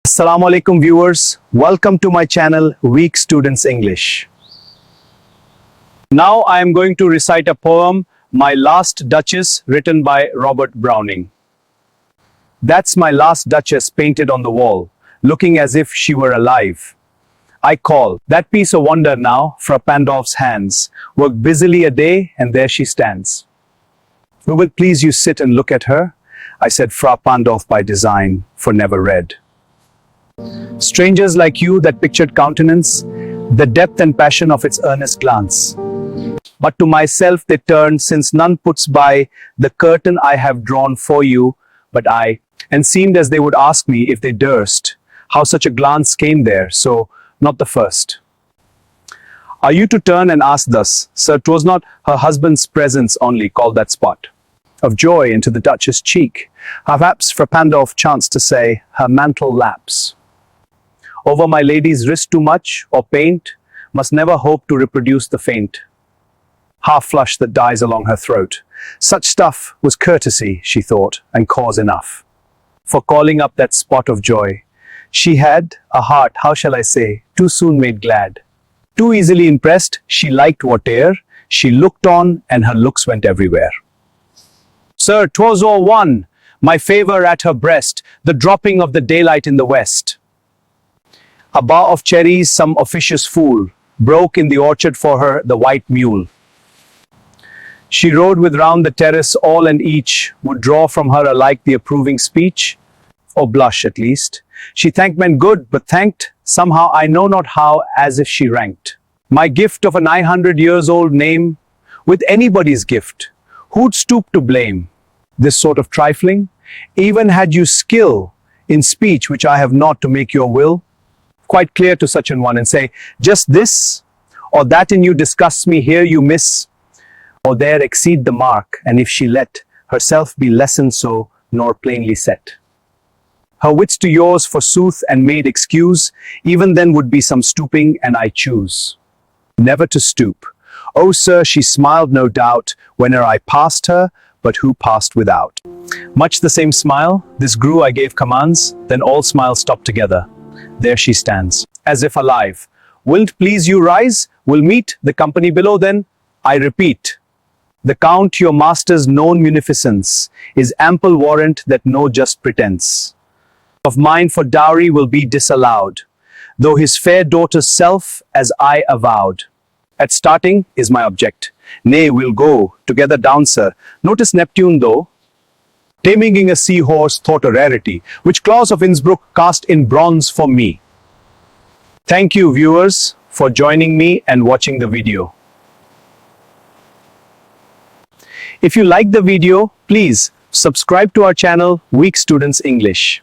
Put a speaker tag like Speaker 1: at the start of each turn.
Speaker 1: Assalamu alaikum viewers, welcome to my channel Weak Students English. Now I am going to recite a poem, My Last Duchess, written by Robert Browning. That's my last Duchess painted on the wall, looking as if she were alive. I call that piece a wonder now, Fra Pandolf's hands, work busily a day and there she stands. Will it please you sit and look at her? I said Fra Pandolf by design, for never read. Strangers like you that pictured countenance, the depth and passion of its earnest glance. But to myself they turn, since none puts by the curtain I have drawn for you, but I, and seemed as they would ask me if they durst, how such a glance came there, so not the first. Are you to turn and ask thus, sir, 'twas not her husband's presence only called that spot of joy into the Duchess' cheek, perhaps Fra Pandolf chanced to say, her mantle laps over my lady's wrist too much, or paint, must never hope to reproduce the faint half flush that dies along her throat. Such stuff was courtesy, she thought, and cause enough for calling up that spot of joy. She had a heart, how shall I say, too soon made glad. Too easily impressed, she liked whate'er she looked on, and her looks went everywhere. Sir, 'twas all one, my favour at her breast, the dropping of the daylight in the west. A bough of cherries some officious fool broke in the orchard for her, the white mule. She rode with round the terrace all, and each would draw from her alike the approving speech, or blush at least. She thanked men good, but thanked, somehow I know not how, as if she ranked my gift of a 900-years-old name with anybody's gift. Who'd stoop to blame this sort of trifling? Even had you skill in speech, which I have not, to make your will quite clear to such an one, and say, just this or that in you disgusts me, here you miss, or there exceed the mark, and if she let herself be lessened so, nor plainly set her wits to yours forsooth, and made excuse, even then would be some stooping, and I choose never to stoop. Oh, sir, she smiled no doubt, whene'er I passed her, but who passed without? Much the same smile, this grew, I gave commands, then all smiles stopped together. There she stands, as if alive. Will't please you rise? We'll meet the company below then? I repeat, the Count, your master's known munificence, is ample warrant that no just pretence of mine for dowry will be disallowed, though his fair daughter's self, as I avowed, at starting is my object. Nay, we'll go together down, sir. Notice Neptune, though, taming a seahorse thought a rarity, which Claus of Innsbruck cast in bronze for me. Thank you, viewers, for joining me and watching the video. If you like the video, please subscribe to our channel, Weak Students English.